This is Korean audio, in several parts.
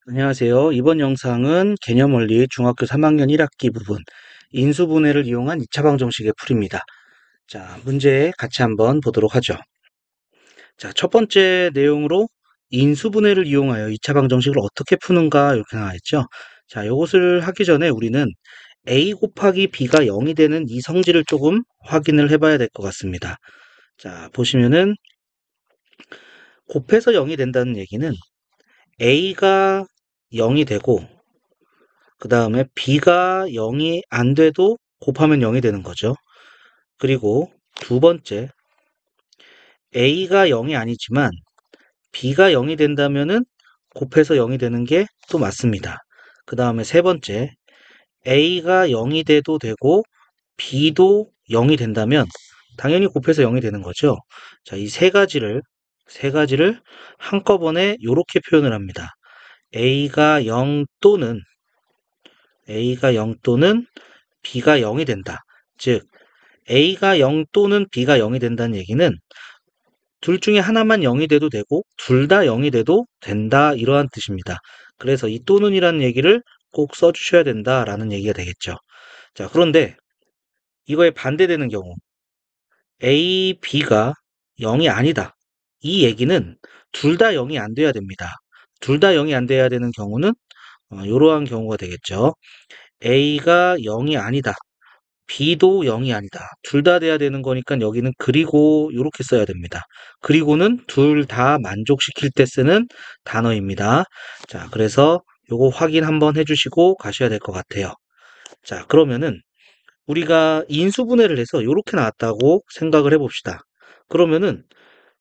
안녕하세요. 이번 영상은 개념원리 중학교 3학년 1학기 부분 인수분해를 이용한 2차 방정식의 풀이입니다. 자, 문제 같이 한번 보도록 하죠. 자, 첫 번째 내용으로 인수분해를 이용하여 2차 방정식을 어떻게 푸는가 이렇게 나와 있죠. 자, 이것을 하기 전에 우리는 a 곱하기 b가 0이 되는 이 성질을 조금 확인을 해봐야 될 것 같습니다. 자, 보시면은 곱해서 0이 된다는 얘기는 a가 0이 되고 그 다음에 b가 0이 안 돼도 곱하면 0이 되는 거죠. 그리고 두 번째, a가 0이 아니지만 b가 0이 된다면은 곱해서 0이 되는 게 또 맞습니다. 그 다음에 세 번째, a가 0이 돼도 되고 b도 0이 된다면 당연히 곱해서 0이 되는 거죠. 자, 이 세 가지를 한꺼번에 이렇게 표현을 합니다. a가 0 또는 b가 0이 된다. 즉 a가 0 또는 b가 0이 된다는 얘기는 둘 중에 하나만 0이 돼도 되고 둘 다 0이 돼도 된다 이러한 뜻입니다. 그래서 이 또는이라는 얘기를 꼭 써주셔야 된다라는 얘기가 되겠죠. 자, 그런데 이거에 반대되는 경우 a, b가 0이 아니다. 이 얘기는 둘 다 0이 안 돼야 됩니다. 둘 다 0이 안 돼야 되는 경우는 이러한 경우가 되겠죠. a가 0이 아니다. b도 0이 아니다. 둘 다 돼야 되는 거니까 여기는 그리고 이렇게 써야 됩니다. 그리고는 둘 다 만족시킬 때 쓰는 단어입니다. 자, 그래서 요거 확인 한번 해주시고 가셔야 될 것 같아요. 자, 그러면은 우리가 인수분해를 해서 이렇게 나왔다고 생각을 해봅시다. 그러면은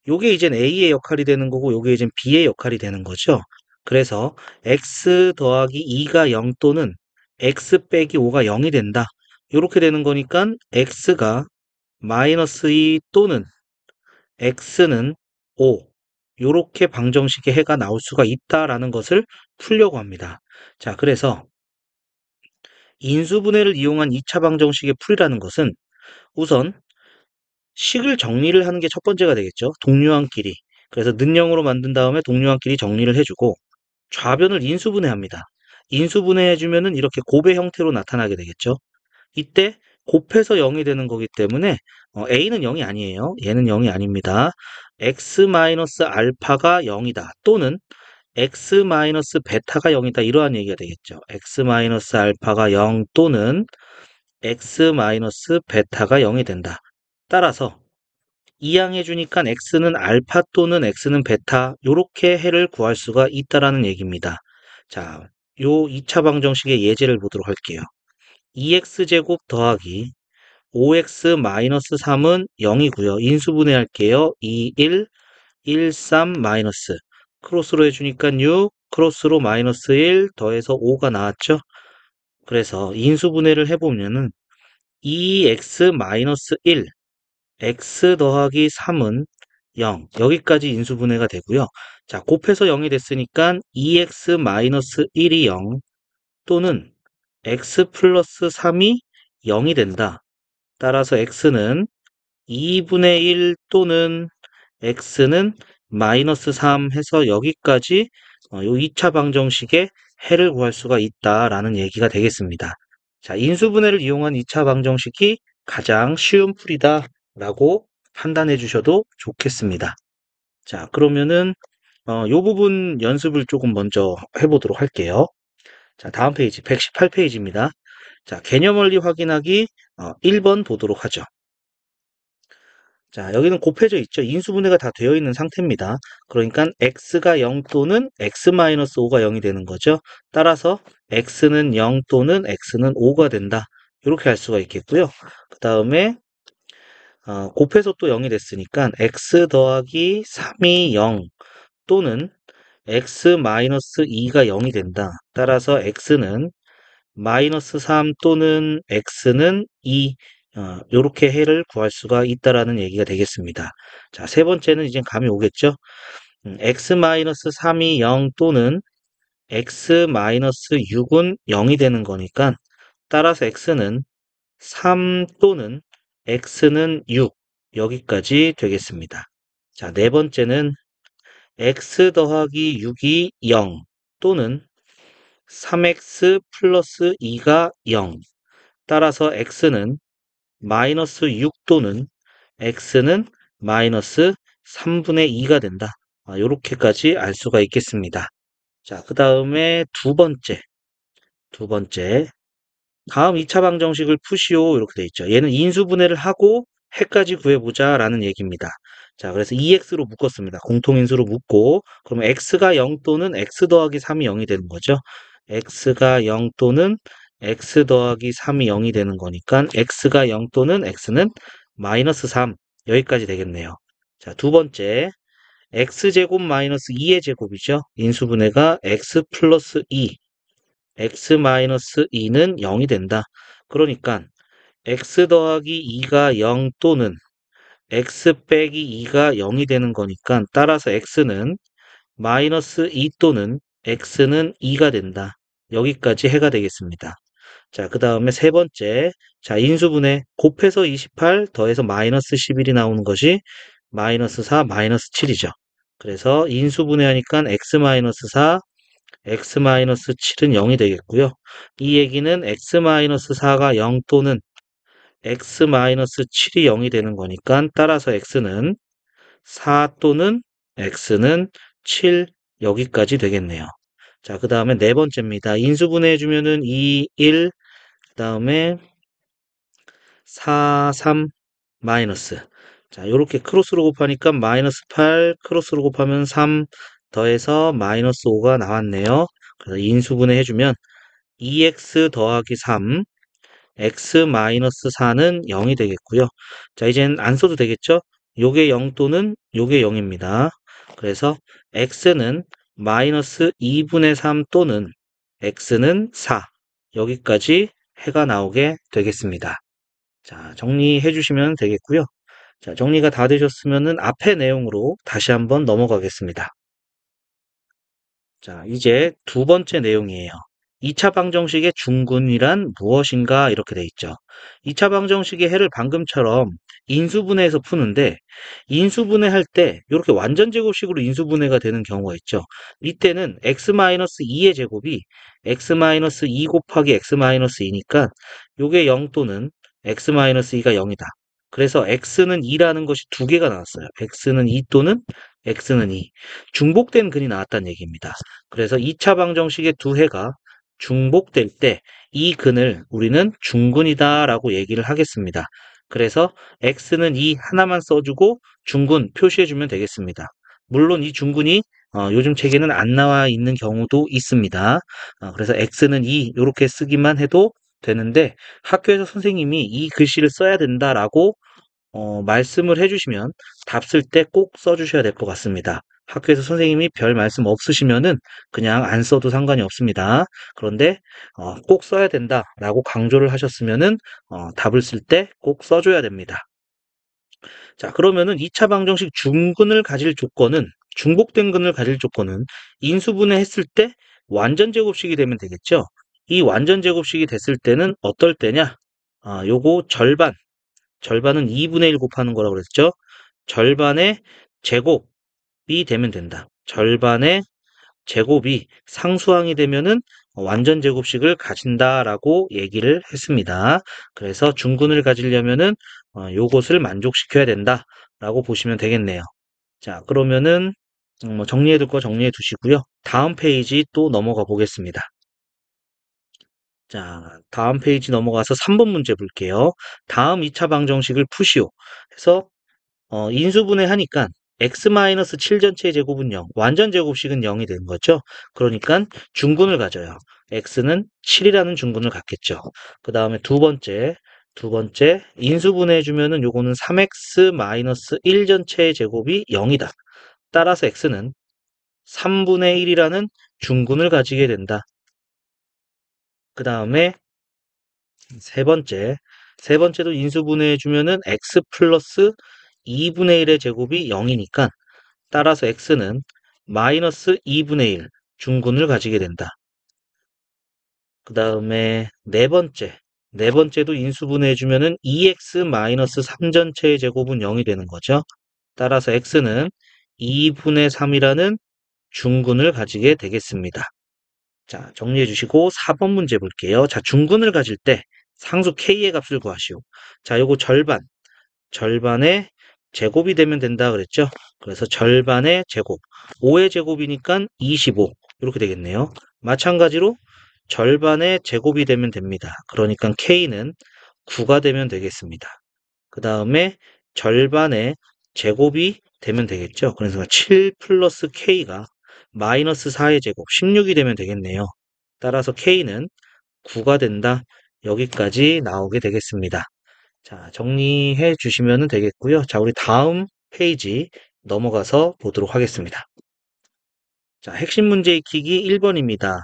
요게 이젠 A의 역할이 되는 거고 요게 이젠 B의 역할이 되는 거죠. 그래서 X 더하기 2가 0 또는 X 빼기 5가 0이 된다. 이렇게 되는 거니까 X가 마이너스 2 또는 X는 5 요렇게 방정식의 해가 나올 수가 있다라는 것을 풀려고 합니다. 자, 그래서 인수분해를 이용한 2차 방정식의 풀이라는 것은 우선 식을 정리를 하는 게 첫 번째가 되겠죠. 동류항끼리. 그래서 는영으로 만든 다음에 동류항끼리 정리를 해주고 좌변을 인수분해합니다. 인수분해해주면은 이렇게 곱의 형태로 나타나게 되겠죠. 이때 곱해서 0이 되는 거기 때문에 a는 0이 아니에요. 얘는 0이 아닙니다. x-알파가 0이다. 또는 x-베타가 0이다. 이러한 얘기가 되겠죠. x-알파가 0 또는 x-베타가 0이 된다. 따라서 이항해 주니까 x는 알파 또는 x는 베타 요렇게 해를 구할 수가 있다라는 얘기입니다. 자, 요 2차 방정식의 예제를 보도록 할게요. 2x제곱 더하기 5x-3은 0이고요. 인수분해 할게요. 2, 1, 1, 3, 마이너스. 크로스로 해주니까 6, 크로스로 마이너스 1 더해서 5가 나왔죠. 그래서 인수분해를 해보면은 2x-1 x 더하기 3은 0. 여기까지 인수분해가 되고요. 자, 곱해서 0이 됐으니까 2x-1이 0 또는 x 플러스 3이 0이 된다. 따라서 x는 2분의 1 또는 x는 마이너스 3 해서 여기까지 요 2차 방정식의 해를 구할 수가 있다라는 얘기가 되겠습니다. 자, 인수분해를 이용한 2차 방정식이 가장 쉬운 풀이다라고 판단해 주셔도 좋겠습니다. 자, 그러면은 요 부분 연습을 조금 먼저 해보도록 할게요. 자, 다음 페이지 118페이지입니다. 자, 개념원리 확인하기 1번 보도록 하죠. 자, 여기는 곱해져 있죠. 인수분해가 다 되어 있는 상태입니다. 그러니까 x가 0 또는 x-5가 0이 되는 거죠. 따라서 x는 0 또는 x는 5가 된다. 이렇게 할 수가 있겠고요. 그 다음에 곱해서 또 0이 됐으니까 x 더하기 3이 0 또는 x-2가 0이 된다. 따라서 x는 마이너스 3 또는 x는 2 요렇게 해를 구할 수가 있다라는 얘기가 되겠습니다. 자, 세 번째는 이제 감이 오겠죠. x-3이 0 또는 x-6은 0이 되는 거니까 따라서 x는 3 또는 x는 6 여기까지 되겠습니다. 자, 네 번째는 x 더하기 6이 0 또는 3x 플러스 2가 0. 따라서 x는 마이너스 6 또는 x는 마이너스 3분의 2가 된다. 이렇게까지 알 수가 있겠습니다. 자, 그 다음에 두 번째. 다음 2차 방정식을 푸시오 이렇게 돼 있죠. 얘는 인수분해를 하고 해까지 구해보자 라는 얘기입니다. 자, 그래서 2x로 묶었습니다. 공통인수로 묶고 그러면 x가 0 또는 x 더하기 3이 0이 되는 거죠. x가 0 또는 x 더하기 3이 0이 되는 거니까 x가 0 또는 x는 마이너스 3 여기까지 되겠네요. 자, 두 번째 x제곱 마이너스 2의 제곱이죠. 인수분해가 x 플러스 2 x 마이너스 2는 0이 된다. 그러니까 x 더하기 2가 0 또는 x 빼기 2가 0이 되는 거니까 따라서 x는 마이너스 2 또는 x는 2가 된다. 여기까지 해가 되겠습니다. 자, 그 다음에 세 번째. 자, 인수분해 곱해서 28 더해서 마이너스 11이 나오는 것이 마이너스 4 마이너스 7이죠. 그래서 인수분해하니까 x 마이너스 4 x-7은 0이 되겠고요. 이 얘기는 x-4가 0 또는 x-7이 0이 되는 거니까 따라서 x는 4 또는 x는 7 여기까지 되겠네요. 자, 그 다음에 네 번째입니다. 인수분해 해주면은 2, 1, 그 다음에 4, 3, 마이너스. 자, 요렇게 크로스로 곱하니까 마이너스 8, 크로스로 곱하면 3, 더해서 마이너스 5가 나왔네요. 그래서 인수분해 해주면 2x 더하기 3, x 마이너스 4는 0이 되겠고요. 자, 이젠 안 써도 되겠죠? 요게 0 또는 요게 0입니다. 그래서 x는 마이너스 2분의 3 또는 x는 4. 여기까지 해가 나오게 되겠습니다. 자, 정리해 주시면 되겠고요. 자, 정리가 다 되셨으면은 앞의 내용으로 다시 한번 넘어가겠습니다. 자, 이제 두 번째 내용이에요. 2차 방정식의 중근이란 무엇인가 이렇게 돼 있죠. 2차 방정식의 해를 방금처럼 인수분해해서 푸는데 인수분해할 때 이렇게 완전 제곱식으로 인수분해가 되는 경우가 있죠. 이때는 x-2의 제곱이 x-2 곱하기 x-2니까 요게 0 또는 x-2가 0이다. 그래서 x는 2라는 것이 두 개가 나왔어요. x는 2 또는 x는 2. 중복된 근이 나왔다는 얘기입니다. 그래서 2차 방정식의 두 해가 중복될 때 이 근을 우리는 중근이다라고 얘기를 하겠습니다. 그래서 x는 2 하나만 써주고 중근 표시해주면 되겠습니다. 물론 이 중근이 요즘 책에는 안 나와 있는 경우도 있습니다. 그래서 x는 2 이렇게 쓰기만 해도 되는데 학교에서 선생님이 이 글씨를 써야 된다라고 말씀을 해주시면 답 쓸 때 꼭 써주셔야 될 것 같습니다. 학교에서 선생님이 별 말씀 없으시면은 그냥 안 써도 상관이 없습니다. 그런데 꼭 써야 된다라고 강조를 하셨으면은 답을 쓸 때 꼭 써줘야 됩니다. 자, 그러면은 2차 방정식 중근을 가질 조건은 중복된 근을 가질 조건은 인수분해 했을 때 완전 제곱식이 되면 되겠죠. 이 완전 제곱식이 됐을 때는 어떨 때냐? 요거 절반은 2분의 1 곱하는 거라고 그랬죠. 절반의 제곱이 되면 된다. 절반의 제곱이 상수항이 되면은 완전 제곱식을 가진다라고 얘기를 했습니다. 그래서 중근을 가지려면은 요것을 만족시켜야 된다라고 보시면 되겠네요. 자, 그러면은 뭐 정리해둘 거 정리해 두시고요. 다음 페이지 또 넘어가 보겠습니다. 자, 다음 페이지 넘어가서 3번 문제 볼게요. 다음 2차 방정식을 푸시오. 그래서 인수분해 하니까 x-7 전체의 제곱은 0, 완전 제곱식은 0이 되는 거죠. 그러니까 중근을 가져요. x는 7이라는 중근을 갖겠죠. 그 다음에 두 번째 인수분해 해주면은 요거는 3x-1 전체의 제곱이 0이다. 따라서 x는 3분의 1이라는 중근을 가지게 된다. 그 다음에 세 번째도 인수분해 해주면은 x 플러스 2분의 1의 제곱이 0이니까 따라서 x는 마이너스 2분의 1 중근을 가지게 된다. 그 다음에 네 번째도 인수분해 해주면은 2x 마이너스 3 전체의 제곱은 0이 되는 거죠. 따라서 x는 2분의 3이라는 중근을 가지게 되겠습니다. 자, 정리해 주시고 4번 문제 볼게요. 자, 중근을 가질 때 상수 k의 값을 구하시오. 자, 요거 절반의 제곱이 되면 된다 그랬죠? 그래서 절반의 제곱, 5의 제곱이니까 25 이렇게 되겠네요. 마찬가지로 절반의 제곱이 되면 됩니다. 그러니까 k는 9가 되면 되겠습니다. 그 다음에 절반의 제곱이 되면 되겠죠. 그래서 7 플러스 k가 마이너스 4의 제곱 16이 되면 되겠네요. 따라서 k는 9가 된다. 여기까지 나오게 되겠습니다. 자, 정리해 주시면 되겠고요. 자, 우리 다음 페이지 넘어가서 보도록 하겠습니다. 자, 핵심 문제 익히기 1번입니다.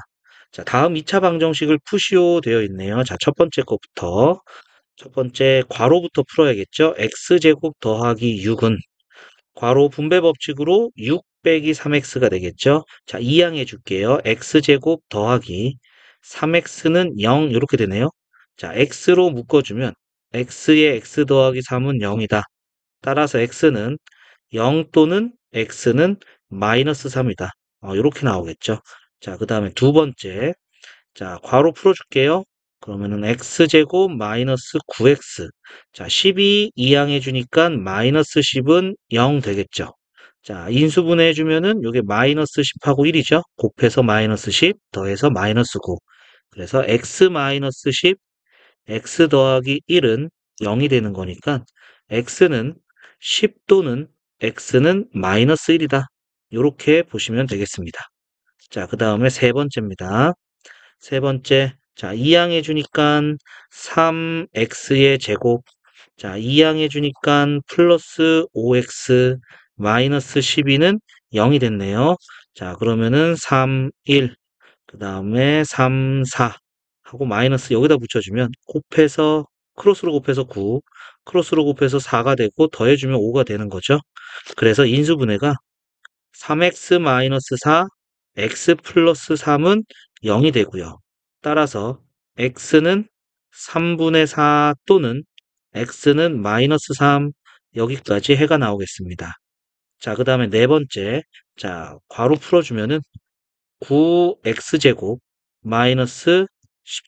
자, 다음 2차 방정식을 푸시오 되어 있네요. 자, 첫 번째 것부터. 첫 번째 괄호부터 풀어야겠죠. x제곱 더하기 6은 괄호 분배 법칙으로 6 빼기 3x가 되겠죠. 자, 이항해 줄게요. x제곱 더하기 3x는 0 이렇게 되네요. 자, x로 묶어주면 x의 x 더하기 3은 0이다. 따라서 x는 0 또는 x는 마이너스 3이다. 이렇게 나오겠죠. 자, 그 다음에 두 번째. 자, 괄호 풀어줄게요. 그러면은 x제곱 마이너스 9x. 자, 12 이항해 주니까 마이너스 10은 0 되겠죠. 자, 인수분해 해주면은 요게 마이너스 10하고 1이죠. 곱해서 마이너스 10 더해서 마이너스 9. 그래서 x 마이너스 10, x 더하기 1은 0이 되는 거니까 x는 10 또는 x는 마이너스 1이다. 이렇게 보시면 되겠습니다. 자, 그 다음에 세 번째입니다. 세 번째, 자, 이항해 주니까 3x의 제곱. 자, 이항해 주니까 플러스 5x 마이너스 12는 0이 됐네요. 자, 그러면은 3, 1, 그 다음에 3, 4 하고 마이너스 여기다 붙여주면 곱해서 크로스로 곱해서 9, 크로스로 곱해서 4가 되고 더해주면 5가 되는 거죠. 그래서 인수분해가 3x-4, x 플러스 3은 0이 되고요. 따라서 x는 3분의 4 또는 x는 마이너스 3 여기까지 해가 나오겠습니다. 자, 그 다음에 네 번째. 자, 괄호 풀어주면은 9x제곱 마이너스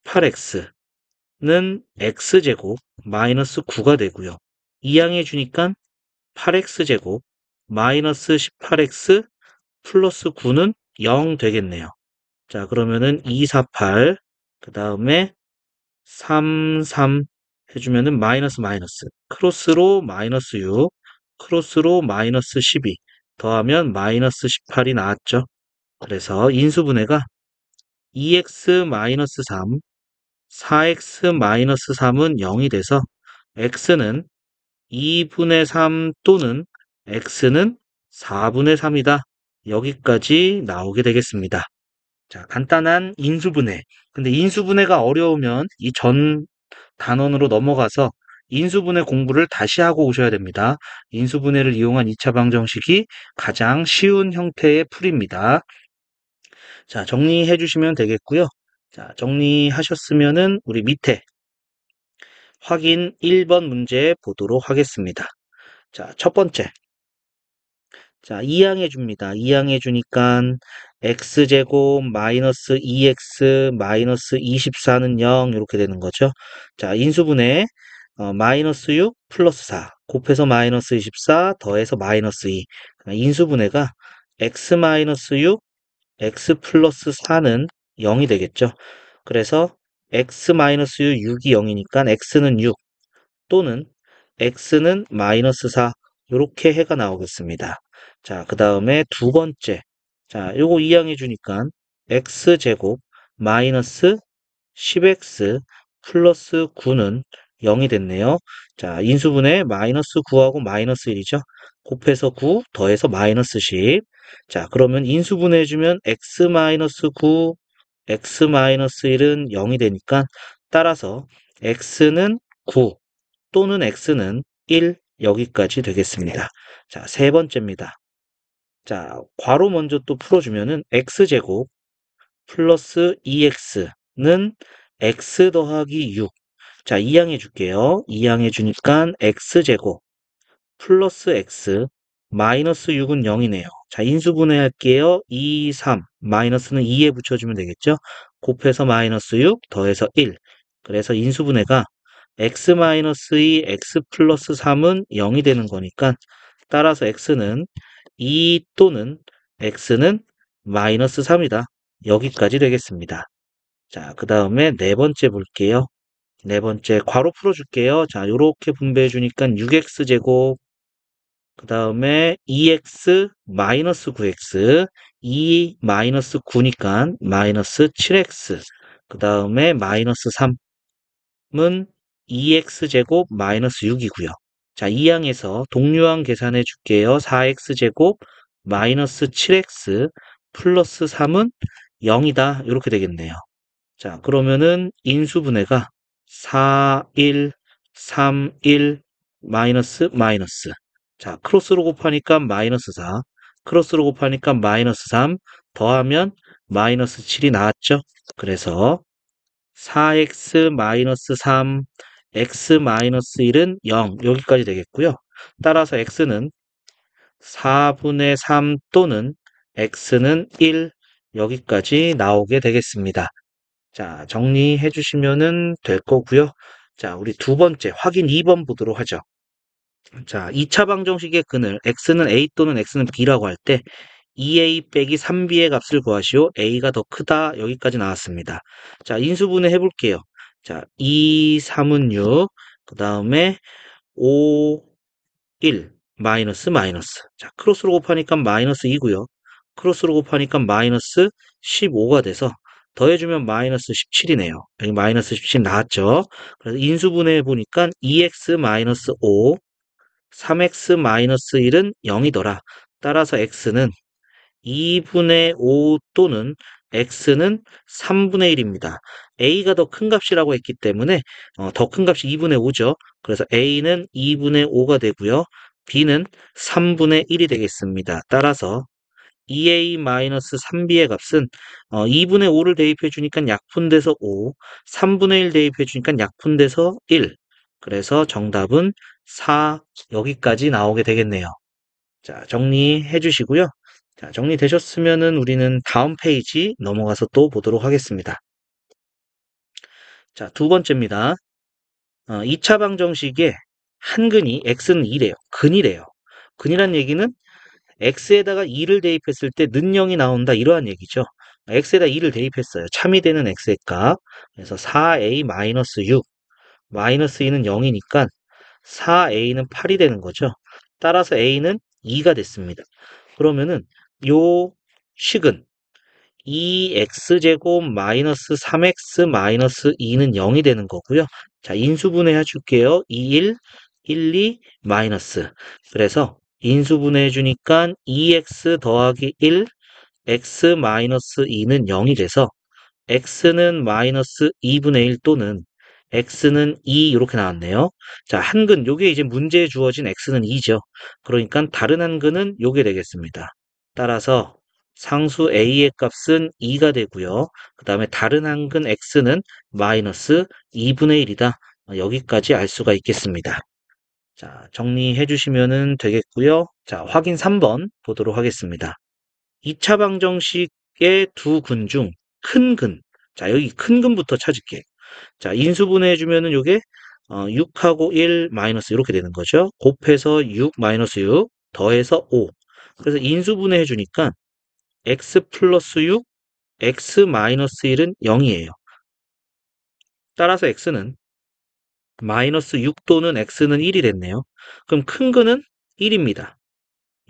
18x는 x제곱 마이너스 9가 되고요. 이항해 주니까 8x제곱 마이너스 18x 플러스 9는 0 되겠네요. 자, 그러면은 2, 4, 8, 그 다음에 3, 3 해주면은 마이너스 마이너스, 크로스로 마이너스 6, 크로스로 마이너스 12, 더하면 마이너스 18이 나왔죠. 그래서 인수분해가 2x 마이너스 3, 4x 마이너스 3은 0이 돼서 x는 2분의 3 또는 x는 4분의 3이다. 여기까지 나오게 되겠습니다. 자, 간단한 인수분해. 근데 인수분해가 어려우면 이 전 단원으로 넘어가서 인수분해 공부를 다시 하고 오셔야 됩니다. 인수분해를 이용한 2차 방정식이 가장 쉬운 형태의 풀입니다. 자, 정리해 주시면 되겠고요. 자, 정리하셨으면은 우리 밑에 확인 1번 문제 보도록 하겠습니다. 자, 첫 번째. 자, 이항해 줍니다. 이항해 주니까 x제곱 마이너스 2x 마이너스 24는 0 이렇게 되는 거죠. 자, 인수분해 마이너스 6 플러스 4 곱해서 마이너스 24 더해서 마이너스 2. 인수분해가 x 마이너스 6 x 플러스 4는 0이 되겠죠. 그래서 x 마이너스 6이 0이니까 x는 6 또는 x는 마이너스 4 이렇게 해가 나오겠습니다. 자, 그 다음에 두 번째. 자, 요거 이항해 주니까 x제곱 마이너스 10x 플러스 9는 0이 됐네요. 자, 인수분해 마이너스 9하고 마이너스 1이죠. 곱해서 9 더해서 마이너스 10. 자, 그러면 인수분해 해주면 x 마이너스 9, x 마이너스 1은 0이 되니까 따라서 x는 9 또는 x는 1 여기까지 되겠습니다. 자, 세 번째입니다. 자, 괄호 먼저 또 풀어주면은 x제곱 플러스 2x는 x 더하기 6. 자, 이항해 줄게요. 이항해 주니까 x제곱 플러스 x 마이너스 6은 0이네요. 자, 인수분해 할게요. 2, 3. 마이너스는 2에 붙여주면 되겠죠? 곱해서 마이너스 6, 더해서 1. 그래서 인수분해가 x-2, x 플러스 3은 0이 되는 거니까 따라서 x는 2 또는 x는 마이너스 3이다. 여기까지 되겠습니다. 자, 그 다음에 네 번째 볼게요. 네 번째 괄호 풀어줄게요. 자, 요렇게 분배해 주니까 6x제곱, 그 다음에 2x 마이너스 9x, 2 마이너스 9니까 마이너스 7x, 그 다음에 마이너스 3은 2x제곱 마이너스 6이고요. 자, 이 항에서 동류항 계산해 줄게요. 4x제곱 마이너스 7x 플러스 3은 0이다. 이렇게 되겠네요. 자, 그러면은 인수분해가 4, 1, 3, 1, 마이너스, 마이너스. 자, 크로스로 곱하니까 마이너스 4, 크로스로 곱하니까 마이너스 3, 더하면 마이너스 7이 나왔죠? 그래서 4x 마이너스 3, x 마이너스 1은 0, 여기까지 되겠고요. 따라서 x는 4분의 3 또는 x는 1, 여기까지 나오게 되겠습니다. 자, 정리해 주시면은 될 거고요. 자, 우리 두 번째 확인 2번 보도록 하죠. 자, 2차 방정식의 근을 x는 a 또는 x는 b라고 할 때 2a 빼기 3b의 값을 구하시오. a가 더 크다. 여기까지 나왔습니다. 자, 인수분해 해볼게요. 자, 2, 3은 6, 그 다음에 5, 1, 마이너스, 마이너스. 자, 크로스로 곱하니까 마이너스 2고요. 크로스로 곱하니까 마이너스 15가 돼서 더해주면 마이너스 17이네요. 여기 마이너스 17 나왔죠? 그래서 인수분해 보니까 2x 마이너스 5, 3x 마이너스 1은 0이더라. 따라서 x는 2분의 5 또는 x는 3분의 1입니다. a가 더 큰 값이라고 했기 때문에 더 큰 값이 2분의 5죠. 그래서 a는 2분의 5가 되고요. b는 3분의 1이 되겠습니다. 따라서 2a-3b의 값은 2분의 5를 대입해 주니까 약분돼서 5, 3분의 1 대입해 주니까 약분돼서 1. 그래서 정답은 4, 여기까지 나오게 되겠네요. 자, 정리해 주시고요. 자, 정리되셨으면은 우리는 다음 페이지 넘어가서 또 보도록 하겠습니다. 자, 두 번째입니다. 2차 방정식의 한근이 x는 2래요. 근이래요. 근이란 얘기는 x에다가 2를 대입했을 때 는 0이 나온다, 이러한 얘기죠. x에다 2를 대입했어요. 참이 되는 x의 값. 그래서 4a-6, 마이너스 2는 0이니까 4a는 8이 되는 거죠. 따라서 a는 2가 됐습니다. 그러면은 요 식은 2x제곱 마이너스 3x 마이너스 2는 0이 되는 거고요. 자, 인수분해 해줄게요. 2, 1, 1, 2 마이너스. 그래서 인수분해 해주니까 2x 더하기 1, x 마이너스 2는 0이 돼서 x는 마이너스 2분의 1 또는 x는 2 이렇게 나왔네요. 자, 한근 요게 이제 문제에 주어진 x는 2죠. 그러니까 다른 한근은 요게 되겠습니다. 따라서 상수 a의 값은 2가 되고요. 그 다음에 다른 한근 x는 마이너스 2분의 1이다. 여기까지 알 수가 있겠습니다. 자, 정리해 주시면 되겠고요. 자, 확인 3번 보도록 하겠습니다. 2차 방정식의 두 근 중 큰 근. 자, 여기 큰 근부터 찾을게요. 자, 인수분해 해주면은 요게 6하고 1 마이너스 이렇게 되는 거죠. 곱해서 6 마이너스 6 더해서 5. 그래서 인수분해 해주니까 x 플러스 6, x 마이너스 1은 0이에요. 따라서 x는 마이너스 6 또는 x는 1이 됐네요. 그럼 큰 근은 1입니다.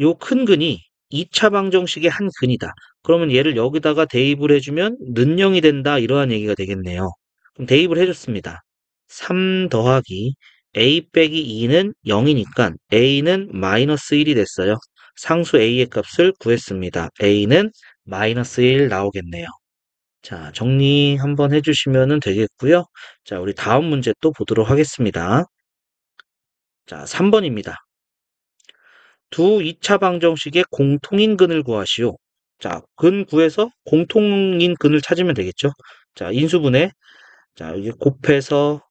요 큰 근이 2차 방정식의 한 근이다. 그러면 얘를 여기다가 대입을 해주면 는 0이 된다, 이러한 얘기가 되겠네요. 그럼 대입을 해줬습니다. 3 더하기 a 빼기 2는 0이니까 a는 마이너스 1이 됐어요. 상수 a의 값을 구했습니다. a는 마이너스 1 나오겠네요. 자, 정리 한번 해주시면 되겠고요. 자, 우리 다음 문제 또 보도록 하겠습니다. 자, 3번입니다. 두 2차 방정식의 공통인 근을 구하시오. 자, 근 구해서 공통인 근을 찾으면 되겠죠. 자, 인수분해. 자, 여기 곱해서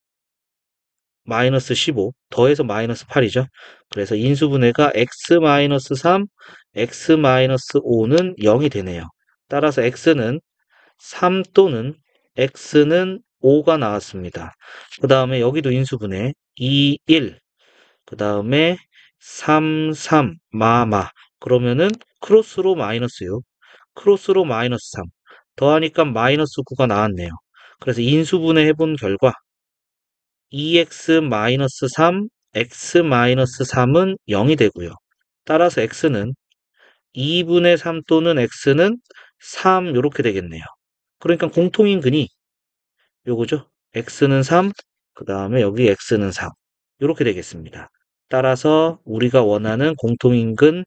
마이너스 15 더해서 마이너스 8이죠. 그래서 인수분해가 x-3, x-5는 0이 되네요. 따라서 x는 3 또는 x는 5가 나왔습니다. 그 다음에 여기도 인수분해 2, 1, 그 다음에 3, 3, 그러면은 크로스로 마이너스 6, 크로스로 마이너스 3, 더하니까 마이너스 9가 나왔네요. 그래서 인수분해 해본 결과 2x-3, x-3은 0이 되고요. 따라서 x는 2분의 3 또는 x는 3 이렇게 되겠네요. 그러니까 공통인근이 요거죠. x는 3, 그 다음에 여기 x는 3 이렇게 되겠습니다. 따라서 우리가 원하는 공통인근은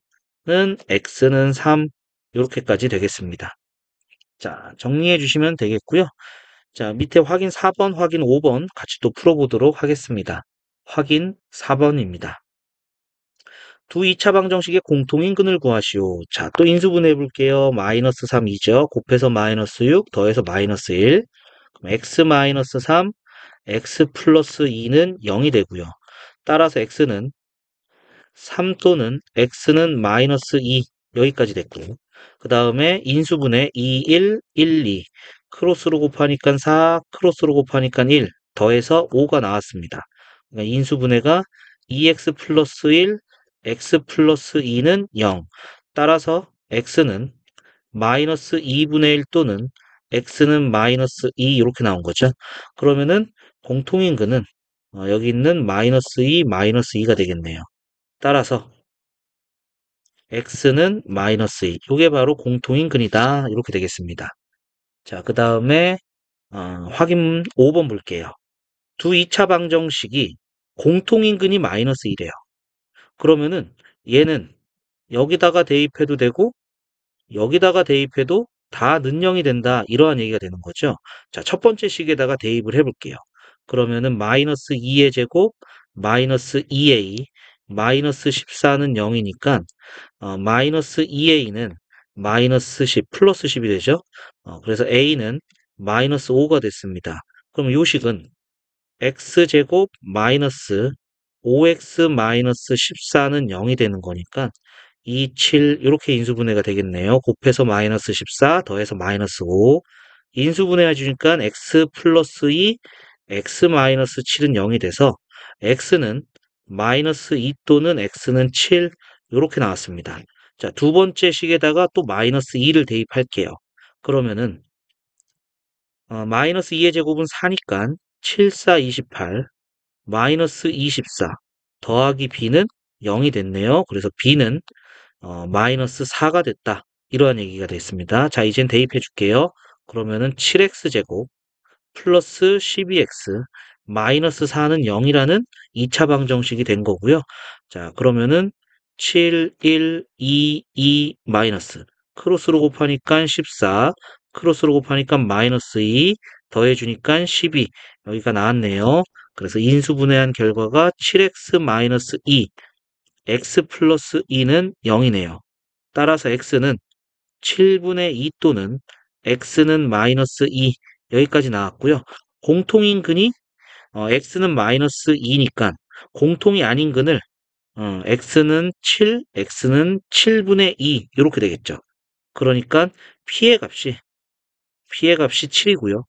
x는 3 이렇게까지 되겠습니다. 자, 정리해 주시면 되겠고요. 자, 밑에 확인 4번, 확인 5번 같이 또 풀어보도록 하겠습니다. 확인 4번입니다. 두 2차 방정식의 공통인근을 구하시오. 자, 또 인수분해 볼게요. 마이너스 3이죠. 곱해서 마이너스 6, 더해서 마이너스 1. 그럼 x-3, x 플러스 2는 0이 되고요. 따라서 x는 3 또는 x는 마이너스 2 여기까지 됐고 그 다음에 인수분해 2, 1, 1, 2 크로스로 곱하니까 4 크로스로 곱하니까 1 더해서 5가 나왔습니다. 그러니까 인수분해가 2x 플러스 1 x 플러스 2는 0 따라서 x는 마이너스 2분의 1 또는 x는 마이너스 2 이렇게 나온 거죠. 그러면은 공통인근은 여기 있는 마이너스 2 마이너스 2가 되겠네요. 따라서 x는 마이너스 2. 이게 바로 공통인근이다. 이렇게 되겠습니다. 자, 그 다음에 확인 5번 볼게요. 두 2차 방정식이 공통인근이 마이너스 1이에요. 그러면은 얘는 여기다가 대입해도 되고 여기다가 대입해도 다 는영이 된다. 이러한 얘기가 되는 거죠. 자, 첫 번째 식에다가 대입을 해볼게요. 그러면은 마이너스 2의 제곱 마이너스 2a 마이너스 14는 0이니까 마이너스 2a는 마이너스 10 플러스 10이 되죠. 그래서 a는 마이너스 5가 됐습니다. 그럼 요 식은 x제곱 마이너스 5x 마이너스 14는 0이 되는 거니까 2, 7 이렇게 인수분해가 되겠네요. 곱해서 마이너스 14 더해서 마이너스 5 인수분해 해주니까 x 플러스 2 x 마이너스 7은 0이 돼서 x는 마이너스 2 또는 x는 7 이렇게 나왔습니다. 자, 두 번째 식에다가 또 마이너스 2를 대입할게요. 그러면은 마이너스 2의 제곱은 4니까 7, 4, 28 마이너스 24 더하기 b는 0이 됐네요. 그래서 b는 마이너스 4가 됐다. 이러한 얘기가 됐습니다. 자, 이젠 대입해 줄게요. 그러면은 7x제곱 플러스 12x 마이너스 4는 0이라는 2차 방정식이 된 거고요. 자, 그러면은 7, 1, 2, 2 마이너스 크로스로 곱하니까 14 크로스로 곱하니까 마이너스 2 더해주니까 12 여기가 나왔네요. 그래서 인수분해한 결과가 7x 마이너스 2 x 플러스 2는 0이네요. 따라서 x는 7분의 2 또는 x는 마이너스 2 여기까지 나왔고요. 공통인근이 x는 마이너스 2니까 공통이 아닌 근을 x는 7, x는 7분의 2 이렇게 되겠죠. 그러니까 p의 값이 7이고요.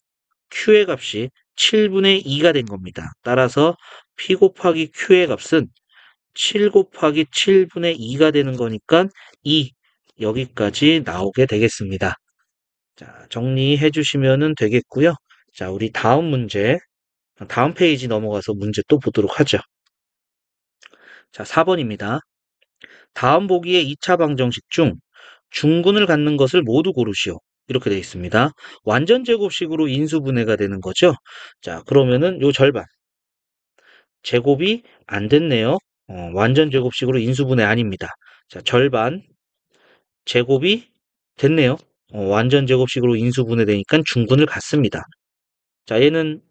q의 값이 7분의 2가 된 겁니다. 따라서 p 곱하기 q의 값은 7 곱하기 7분의 2가 되는 거니까 2 여기까지 나오게 되겠습니다. 자, 정리해 주시면 되겠고요. 자, 우리 다음 문제, 다음 페이지 넘어가서 문제 또 보도록 하죠. 자, 4번입니다. 다음 보기의 2차 방정식 중 중근을 갖는 것을 모두 고르시오. 이렇게 되어 있습니다. 완전 제곱식으로 인수분해가 되는 거죠. 자, 그러면은 요 절반. 제곱이 안 됐네요. 완전 제곱식으로 인수분해 아닙니다. 자, 절반 제곱이 됐네요. 완전 제곱식으로 인수분해되니까 중근을 갖습니다. 자, 얘는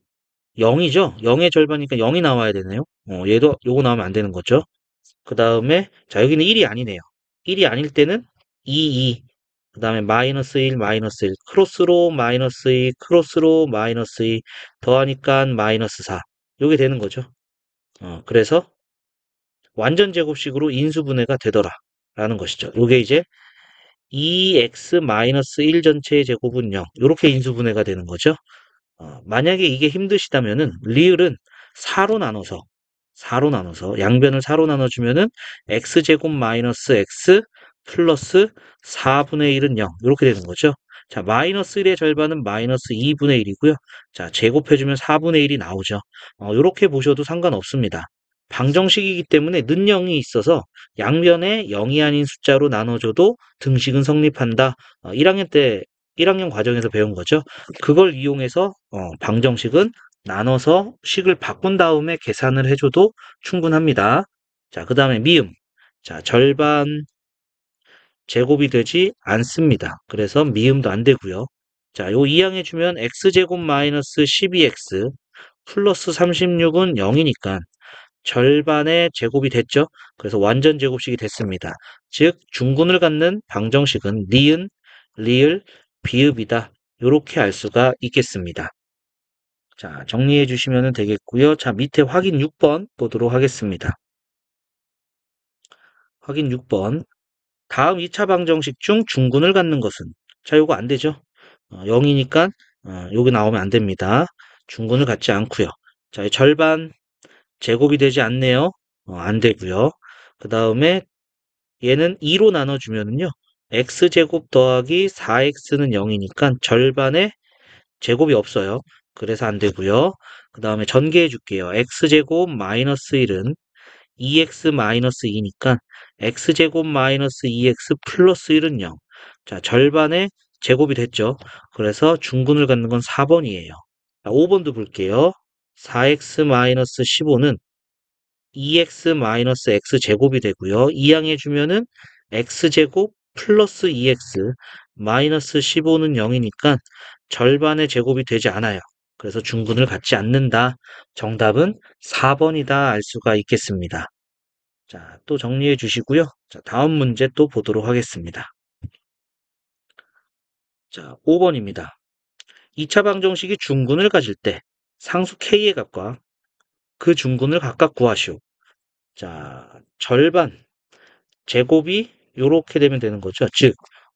0이죠? 0의 절반이니까 0이 나와야 되네요. 얘도 요거 나오면 안 되는 거죠. 그 다음에 자, 여기는 1이 아니네요. 1이 아닐 때는 2, 2. 그 다음에 마이너스 1, 마이너스 1. 크로스로 마이너스 2, 크로스로 마이너스 2. 더하니까 마이너스 4. 요게 되는 거죠. 그래서 완전 제곱식으로 인수분해가 되더라. 라는 것이죠. 요게 이제 2x-1 전체의 제곱은 0. 이렇게 인수분해가 되는 거죠. 만약에 이게 힘드시다면은 리을은 4로 나눠서 양변을 4로 나눠주면은 x제곱 마이너스 x 플러스 4분의 1은 0 이렇게 되는 거죠. 자, 마이너스 1의 절반은 마이너스 2분의 1이고요. 자, 제곱해주면 4분의 1이 나오죠. 이렇게 보셔도 상관없습니다. 방정식이기 때문에 는 0이 있어서 양변에 0이 아닌 숫자로 나눠줘도 등식은 성립한다. 1학년 과정에서 배운 거죠. 그걸 이용해서 방정식은 나눠서 식을 바꾼 다음에 계산을 해줘도 충분합니다. 자, 그 다음에 미음. 자, 절반 제곱이 되지 않습니다. 그래서 미음도 안 되고요. 자, 요 이항해주면 x제곱 마이너스 12x 플러스 36은 0이니까 절반의 제곱이 됐죠. 그래서 완전 제곱식이 됐습니다. 즉 중군을 갖는 방정식은 니은, 리을, 비읍이다. 이렇게 알 수가 있겠습니다. 자, 정리해 주시면 되겠고요. 자, 밑에 확인 6번 보도록 하겠습니다. 확인 6번. 다음 2차 방정식 중 중군을 갖는 것은? 자, 요거 안 되죠. 0이니까 여기 나오면 안 됩니다. 중군을 갖지 않고요. 자, 절반 제곱이 되지 않네요. 안 되고요. 그 다음에 얘는 2로 나눠주면은요. x제곱 더하기 4x는 0이니까 절반의 제곱이 없어요. 그래서 안 되고요. 그 다음에 전개해 줄게요. x제곱 마이너스 1은 2x 마이너스 2니까 x제곱 마이너스 2x 플러스 1은 0. 자, 절반의 제곱이 됐죠. 그래서 중군을 갖는 건 4번이에요. 자, 5번도 볼게요. 4x 마이너스 15는 2x 마이너스 x 제곱이 되고요. 이항해 주면은 x제곱 플러스 2x 마이너스 15는 0이니까 절반의 제곱이 되지 않아요. 그래서 중군을 갖지 않는다. 정답은 4번이다 알 수가 있겠습니다. 자, 또 정리해 주시고요. 자, 다음 문제 또 보도록 하겠습니다. 자, 5번입니다. 2차 방정식이 중군을 가질 때 상수 k의 값과 그 중군을 각각 구하시오. 자, 절반 제곱이 요렇게 되면 되는 거죠. 즉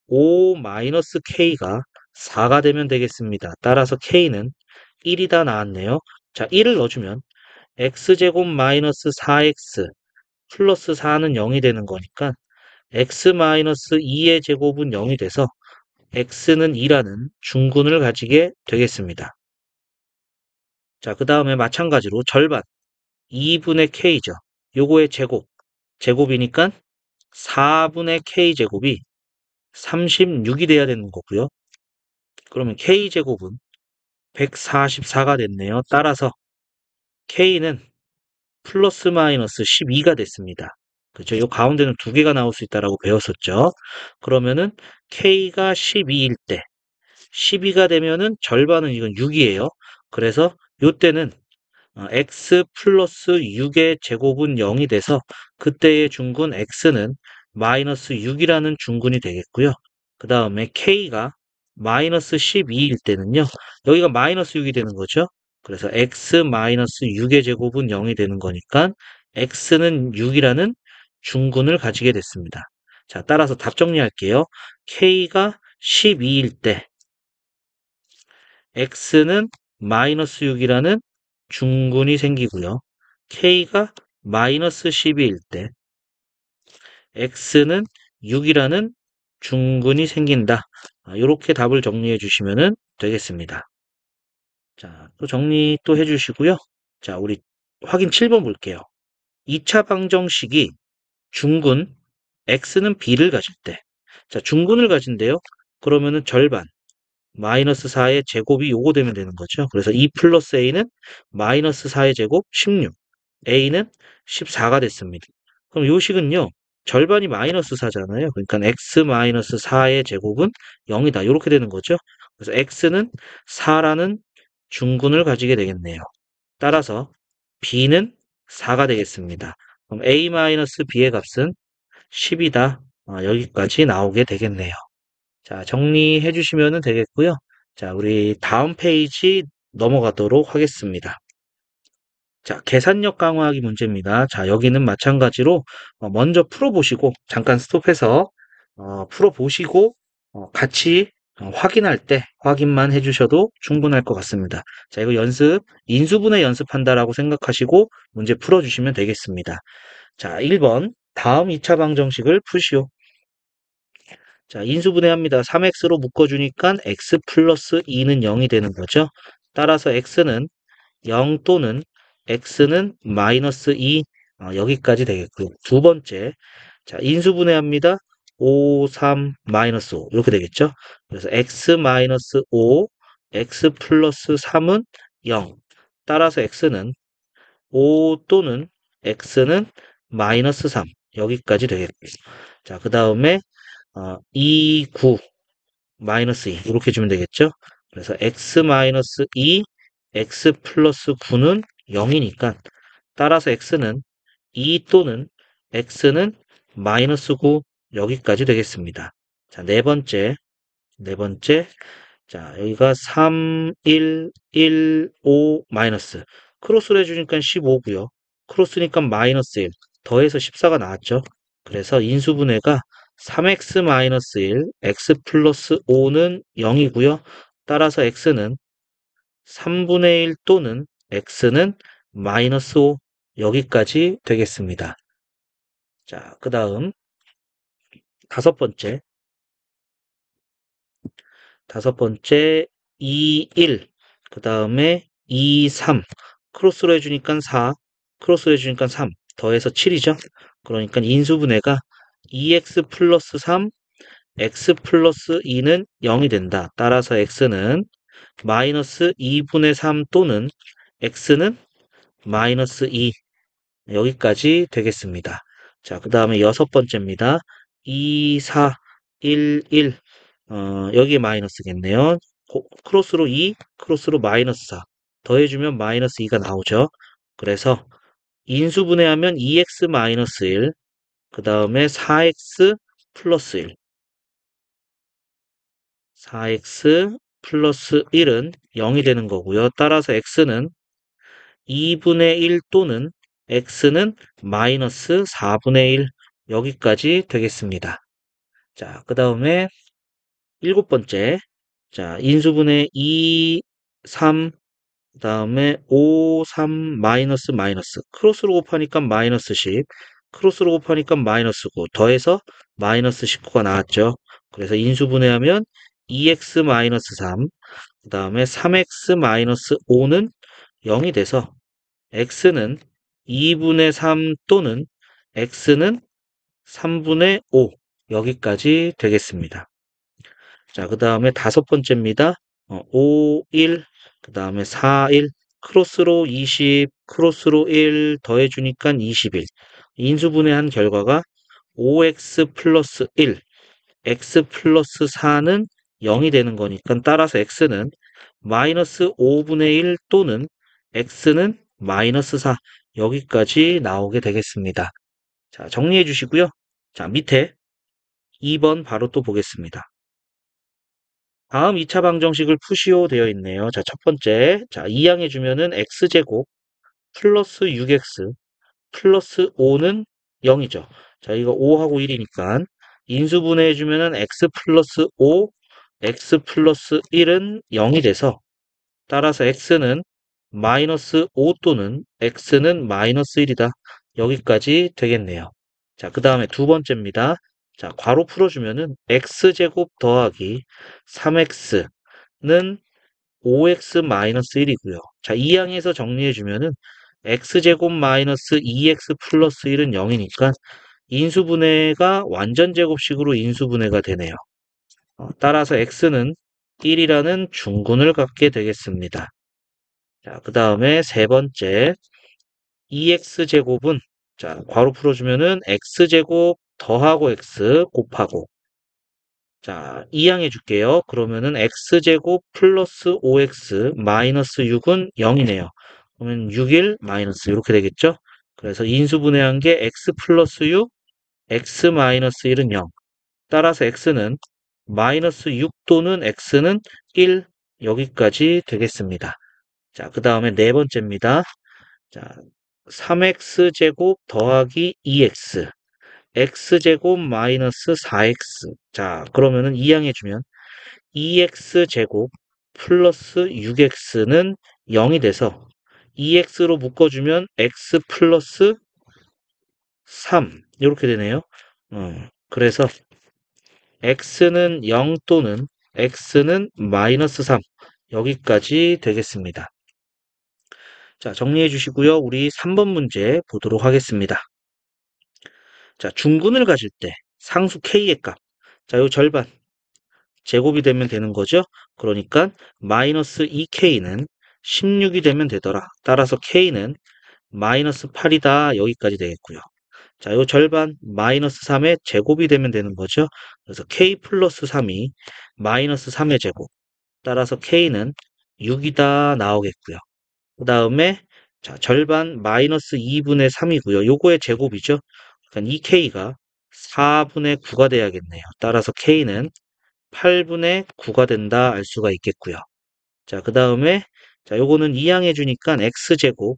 5-k가 4가 되면 되겠습니다. 따라서 k는 1이다 나왔네요. 자, 1을 넣어주면 x제곱 마이너스 4x 플러스 4는 0이 되는 거니까 x 마이너스 2의 제곱은 0이 돼서 x는 2라는 중군을 가지게 되겠습니다. 자, 그 다음에 마찬가지로 절반 2분의 k죠. 요거의 제곱이니까 4분의 k제곱이 36이 돼야 되는 거고요. 그러면 k제곱은 144가 됐네요. 따라서 k는 플러스 마이너스 12가 됐습니다. 그죠? 요 가운데는 두 개가 나올 수 있다라고 배웠었죠. 그러면은 k가 12일 때 12가 되면은 절반은 이건 6이에요. 그래서 요때는 x 플러스 6의 제곱은 0이 돼서 그때의 중군 x는 마이너스 6이라는 중군이 되겠고요. 그 다음에 k가 마이너스 12일 때는요. 여기가 마이너스 6이 되는 거죠. 그래서 x 마이너스 6의 제곱은 0이 되는 거니까 x는 6이라는 중군을 가지게 됐습니다. 자, 따라서 답 정리할게요. k가 12일 때 x는 마이너스 6이라는 중군이 생기고요. k가 마이너스 12일 때 x는 6이라는 중군이 생긴다. 이렇게 답을 정리해 주시면 되겠습니다. 자, 또 정리 또 해주시고요. 자, 우리 확인 7번 볼게요. 2차 방정식이 중군 x는 b를 가질 때, 자, 중군을 가진대요. 그러면은 절반 마이너스 4의 제곱이 요거 되면 되는 거죠. 그래서 2 플러스 a는 마이너스 4의 제곱 16, a는 14가 됐습니다. 그럼 요 식은요, 절반이 마이너스 4잖아요. 그러니까 x 마이너스 4의 제곱은 0이다. 이렇게 되는 거죠. 그래서 x는 4라는 중군을 가지게 되겠네요. 따라서 b는 4가 되겠습니다. 그럼 a 마이너스 b의 값은 10이다. 여기까지 나오게 되겠네요. 자, 정리해 주시면 되겠고요. 자, 우리 다음 페이지 넘어가도록 하겠습니다. 자, 계산력 강화하기 문제입니다. 자, 여기는 마찬가지로 먼저 풀어보시고 잠깐 스톱해서 풀어보시고 같이 확인할 때 확인만 해주셔도 충분할 것 같습니다. 자, 이거 연습, 인수분해 연습한다라고 생각하시고 문제 풀어주시면 되겠습니다. 자, 1번 다음 2차 방정식을 푸시오. 자, 인수분해합니다. 3x로 묶어주니까 x 플러스 2는 0이 되는 거죠. 따라서 x는 0 또는 x는 마이너스 2 여기까지 되겠고요. 두 번째, 자, 인수분해합니다. 5, 3, 마이너스 5 이렇게 되겠죠. 그래서 x 마이너스 5, x 플러스 3은 0. 따라서 x는 5 또는 x는 마이너스 3 여기까지 되겠고요. 자, 그 다음에 2, 9 마이너스 2 이렇게 주면 되겠죠. 그래서 x 마이너스 2, x 플러스 9는 0이니까 따라서 x는 2 또는 x는 마이너스 9 여기까지 되겠습니다. 자, 네 번째, 자, 여기가 3, 1, 1, 5 마이너스 크로스로 해주니까 15고요. 크로스니까 마이너스 1 더해서 14가 나왔죠. 그래서 인수분해가 3x-1, x 플러스 5는 0이고요. 따라서 x는 3분의 1 또는 x는 마이너스 5 여기까지 되겠습니다. 자, 그 다음 다섯 번째 2, 1, 그 다음에 2, 3 크로스로 해주니까 4, 크로스로 해주니까 3 더해서 7이죠. 그러니까 인수분해가 2x 플러스 3 x 플러스 2는 0이 된다. 따라서 x는 마이너스 2분의 3 또는 x는 마이너스 2 여기까지 되겠습니다. 자, 그 다음에 여섯 번째입니다. 2, 4, 1, 1 여기 마이너스겠네요. 크로스로 2, 크로스로 마이너스 4 더해주면 마이너스 2가 나오죠. 그래서 인수분해하면 2x 마이너스 1, 그 다음에 4x 플러스 1 4x 플러스 1은 0이 되는 거고요. 따라서 x는 2분의 1 또는 x는 마이너스 4분의 1 여기까지 되겠습니다. 자, 그 다음에 일곱 번째, 자, 인수분해 2, 3, 그 다음에 5, 3, 마이너스, 마이너스. 크로스로 곱하니까 마이너스 10, 크로스로 곱하니까 마이너스 9, 더해서 마이너스 19가 나왔죠. 그래서 인수분해하면 2x 마이너스 3, 그 다음에 3x 마이너스 5는 0이 돼서 x는 2분의 3 또는 x는 3분의 5 여기까지 되겠습니다. 자, 그 다음에 다섯 번째입니다. 5, 1, 그 다음에 4, 1, 크로스로 20, 크로스로 1 더해주니까 21. 인수분해한 결과가 5x 플러스 1, x 플러스 4는 0이 되는 거니까 따라서 x는 마이너스 5분의 1 또는 x는 마이너스 4 여기까지 나오게 되겠습니다. 자, 정리해 주시고요. 자, 밑에 2번 바로 또 보겠습니다. 다음 2차 방정식을 푸시오 되어 있네요. 자, 첫 번째. 자, 이항해 주면은 x제곱 플러스 6x 플러스 5는 0이죠. 자, 이거 5하고 1이니까 인수분해 주면은 x 플러스 5, x 플러스 1은 0이 돼서 따라서 x는 마이너스 5 또는 x는 마이너스 1이다. 여기까지 되겠네요. 자, 그 다음에 두 번째입니다. 자, 괄호 풀어주면은 x제곱 더하기 3x는 5x 마이너스 1이고요. 자, 이 항에서 정리해주면은 x제곱 마이너스 2x 플러스 1은 0이니까 인수분해가 완전제곱식으로 인수분해가 되네요. 따라서 x는 1이라는 중군을 갖게 되겠습니다. 자, 그 다음에 세 번째 2x제곱은 자, 괄호 풀어주면은 x제곱 더하고 x 곱하고 자, 이항해 줄게요. 그러면은 x제곱 플러스 5x 마이너스 6은 0이네요. 그러면 6일 마이너스 이렇게 되겠죠? 그래서 인수분해한 게 x 플러스 6, x 마이너스 1은 0. 따라서 x는 마이너스 6 또는 x는 1 여기까지 되겠습니다. 자, 그 다음에 네 번째입니다. 자, 3x제곱 더하기 2x, x제곱 마이너스 4x. 자, 그러면은 이항해주면 2x제곱 플러스 6x는 0이 돼서 2x로 묶어주면 x 플러스 3 이렇게 되네요. 그래서 x는 0 또는 x는 마이너스 3 여기까지 되겠습니다. 자, 정리해 주시고요. 우리 3번 문제 보도록 하겠습니다. 자, 중근을 가질 때 상수 k의 값. 자, 요 절반 제곱이 되면 되는 거죠. 그러니까 마이너스 2k는 16이 되면 되더라. 따라서 k는 마이너스 8이다. 여기까지 되겠고요. 자, 요 절반 마이너스 3의 제곱이 되면 되는 거죠. 그래서 k 플러스 3이 마이너스 3의 제곱. 따라서 k는 6이다 나오겠고요. 그 다음에 자, 절반 마이너스 2분의 3이고요. 요거의 제곱이죠. 그러니까 2k가 4분의 9가 돼야겠네요. 따라서 k는 8분의 9가 된다 알 수가 있겠고요. 자, 그 다음에 자, 요거는 이항해 주니까 x제곱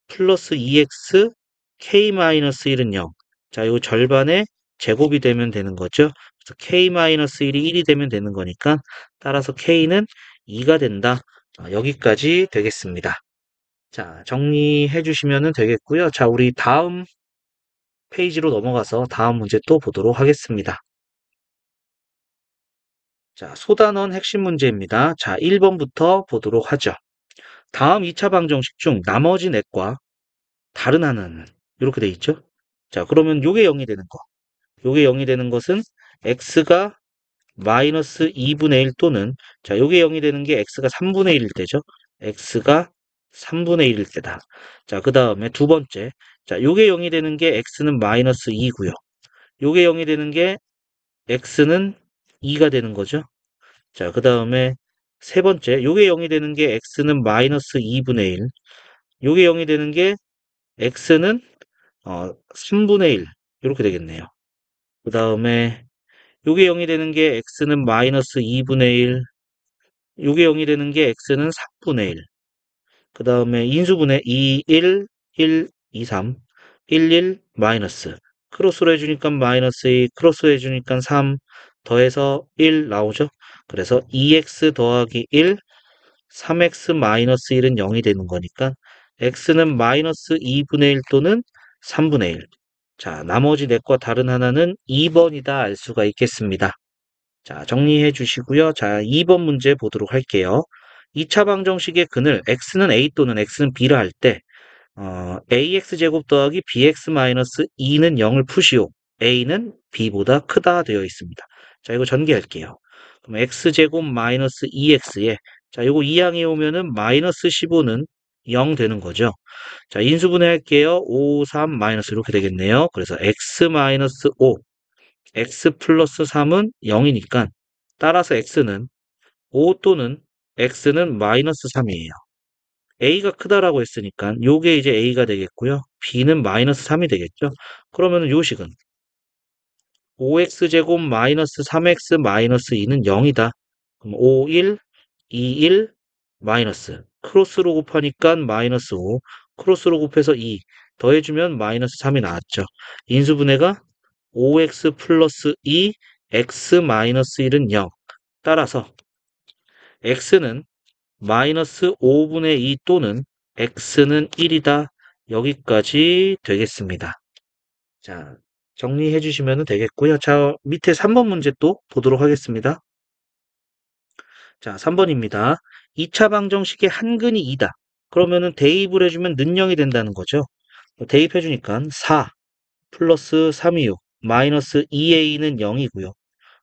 플러스 2x k-1은 0. 자, 요 절반의 제곱이 되면 되는 거죠. 그래서 k-1이 1이 되면 되는 거니까 따라서 k는 2가 된다. 여기까지 되겠습니다. 자, 정리해 주시면 되겠고요. 자, 우리 다음 페이지로 넘어가서 다음 문제 또 보도록 하겠습니다. 자, 소단원 핵심 문제입니다. 자, 1번부터 보도록 하죠. 다음 2차 방정식 중 나머지 넷과 다른 하나는 이렇게 돼 있죠. 자, 그러면 요게 0이 되는 거. 요게 0이 되는 것은 x가 마이너스 2분의 1 또는 자, 요게 0이 되는 게 x가 3분의 1일 때죠. x가 3분의 1일 때다. 자, 그 다음에 두 번째. 자, 요게 0이 되는 게 x는 마이너스 2고요. 요게 0이 되는 게 x는 2가 되는 거죠. 자, 그 다음에 세 번째. 요게 0이 되는 게 x는 마이너스 2분의 1. 요게 0이 되는 게 x는 3분의 1. 이렇게 되겠네요. 그 다음에 요게 0이 되는 게 x는 마이너스 2분의 1. 요게 0이 되는 게 x는 3분의 1. 그 다음에 인수분해 2, 1, 1, 2, 3, 1, 1, 마이너스. 크로스로 해주니까 마이너스 2, 크로스로 해주니까 3, 더해서 1 나오죠? 그래서 2x 더하기 1, 3x 마이너스 1은 0이 되는 거니까 x는 마이너스 2분의 1 또는 3분의 1. 자, 나머지 넷과 다른 하나는 2번이다 알 수가 있겠습니다. 자, 정리해 주시고요. 자, 2번 문제 보도록 할게요. 2차 방정식의 근을 x는 a 또는 x는 b라 할 때 ax제곱 더하기 bx-2는 0을 푸시오. a는 b보다 크다 되어 있습니다. 자, 이거 전개할게요. 그럼 x제곱 마이너스 2x에 자, 이거 이항에 오면은 마이너스 15는 0 되는 거죠. 자, 인수분해 할게요. 5, 3 마이너스 이렇게 되겠네요. 그래서 x 마이너스 5 x 플러스 3은 0이니까 따라서 x는 5 또는 x는 마이너스 3이에요. a가 크다라고 했으니까 요게 이제 a가 되겠고요. b는 마이너스 3이 되겠죠. 그러면은 요식은 5x제곱 마이너스 3x 마이너스 2는 0이다. 그럼 5, 1, 2, 1 마이너스 크로스로 곱하니까 마이너스 5 크로스로 곱해서 2 더해주면 마이너스 3이 나왔죠. 인수분해가 5x 플러스 2 x 마이너스 1은 0. 따라서 x는 마이너스 5분의 2 또는 x는 1이다. 여기까지 되겠습니다. 자, 정리해 주시면 되겠고요. 자, 밑에 3번 문제 또 보도록 하겠습니다. 자, 3번입니다. 2차 방정식의 한근이 2다. 그러면은 대입을 해주면 는 0이 된다는 거죠. 대입해 주니까 4 플러스 326 마이너스 2a는 0이고요.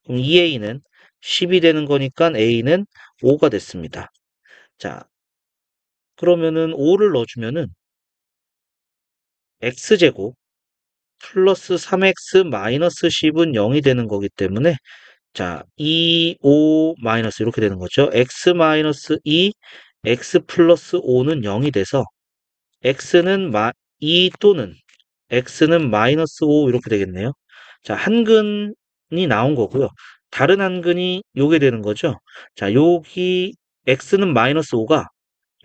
그럼 2a는 10이 되는 거니까 a는 5가 됐습니다. 자, 그러면은 5를 넣어주면은 x제곱 플러스 3x 마이너스 10은 0이 되는 거기 때문에 자, 2, 5 마이너스 이렇게 되는 거죠. x 마이너스 2, x 플러스 5는 0이 돼서 x는 2 또는 x는 마이너스 5 이렇게 되겠네요. 자, 한근이 나온 거고요. 다른 한근이 요게 되는 거죠. 자, 여기 x는 마이너스 5가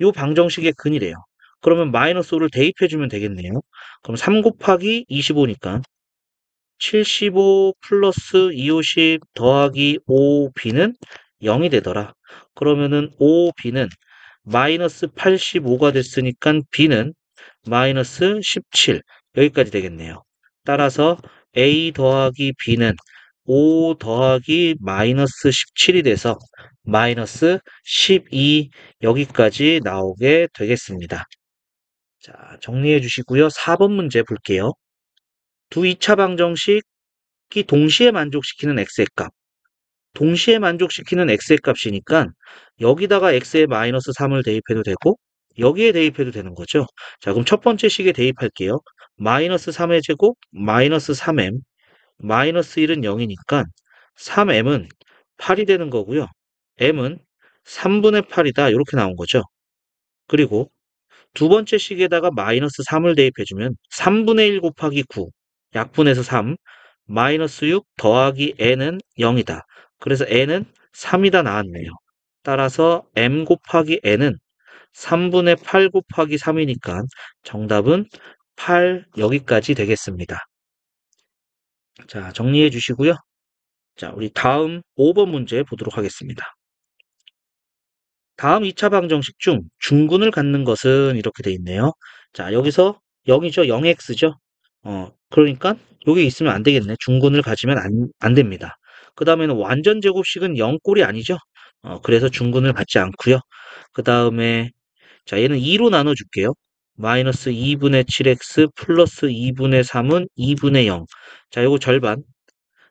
요 방정식의 근이래요. 그러면 마이너스 5를 대입해주면 되겠네요. 그럼 3 곱하기 25니까 75 플러스 250 더하기 5b는 0이 되더라. 그러면은 5b는 마이너스 85가 됐으니까 b는 마이너스 17 여기까지 되겠네요. 따라서 a 더하기 b는 5 더하기 마이너스 17이 돼서 마이너스 12 여기까지 나오게 되겠습니다. 자, 정리해 주시고요. 4번 문제 볼게요. 두 2차 방정식이 동시에 만족시키는 x의 값. 동시에 만족시키는 x의 값이니까 여기다가 x의 마이너스 3을 대입해도 되고 여기에 대입해도 되는 거죠. 자, 그럼 첫 번째 식에 대입할게요. 마이너스 3의 제곱 마이너스 3m 마이너스 1은 0이니까 3m은 8이 되는 거고요. m은 3분의 8이다 이렇게 나온 거죠. 그리고 두 번째 식에다가 마이너스 3을 대입해주면 3분의 1 곱하기 9 약분해서 3 마이너스 6 더하기 n은 0이다. 그래서 n은 3이다 나왔네요. 따라서 m 곱하기 n은 3분의 8 곱하기 3이니까 정답은 8 여기까지 되겠습니다. 자, 정리해 주시고요. 자, 우리 다음 5번 문제 보도록 하겠습니다. 다음 2차 방정식 중 중근을 갖는 것은 이렇게 돼 있네요. 자, 여기서 0이죠. 0x죠. 그러니까 여기 있으면 안 되겠네. 중근을 가지면 안 됩니다. 그 다음에는 완전 제곱식은 0꼴이 아니죠. 그래서 중근을 갖지 않고요. 그 다음에 자, 얘는 2로 나눠줄게요. 마이너스 2분의 7x 플러스 2분의 3은 2분의 0. 자, 요거 절반.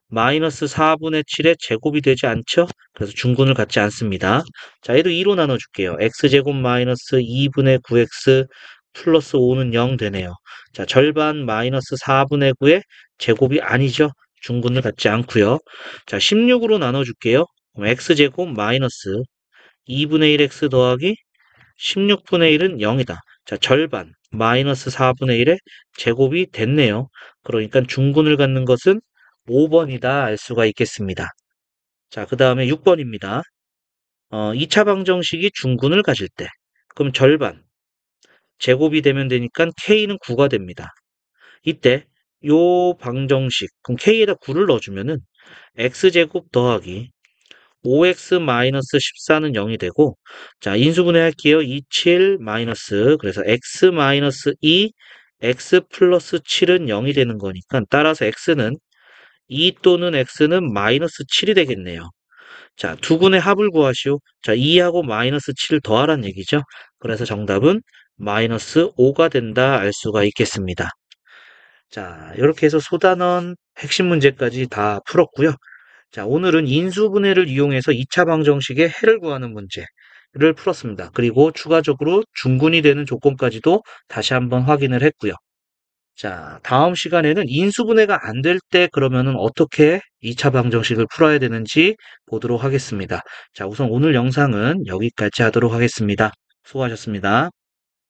마이너스 4분의 7의 제곱이 되지 않죠? 그래서 중근을 갖지 않습니다. 자, 얘도 2로 나눠줄게요. x제곱 마이너스 2분의 9x 플러스 5는 0 되네요. 자, 절반 마이너스 4분의 9의 제곱이 아니죠? 중근을 갖지 않고요. 자, 16으로 나눠줄게요. 그럼 x제곱 마이너스 2분의 1x 더하기 16분의 1은 0이다. 자, 절반 마이너스 4분의 1의 제곱이 됐네요. 그러니까 중근을 갖는 것은 5번이다 알 수가 있겠습니다. 자, 그 다음에 6번입니다. 2차 방정식이 중근을 가질 때 그럼 절반 제곱이 되면 되니까 k는 9가 됩니다. 이때 요 방정식 그럼 k에다 9를 넣어주면은 x제곱 더하기 5x-14는 0이 되고 자 인수분해 할게요. 27 마이너스 그래서 x-2 x 플러스 7은 0이 되는 거니까 따라서 x는 2 또는 x는 마이너스 7이 되겠네요. 자, 두 군의 합을 구하시오. 자, 2하고 마이너스 7을 더하란 얘기죠. 그래서 정답은 마이너스 5가 된다 알 수가 있겠습니다. 자, 이렇게 해서 소단원 핵심 문제까지 다 풀었고요. 자, 오늘은 인수분해를 이용해서 2차 방정식의 해를 구하는 문제를 풀었습니다. 그리고 추가적으로 중근이 되는 조건까지도 다시 한번 확인을 했고요. 자, 다음 시간에는 인수분해가 안 될 때 그러면은 어떻게 2차 방정식을 풀어야 되는지 보도록 하겠습니다. 자, 우선 오늘 영상은 여기까지 하도록 하겠습니다. 수고하셨습니다.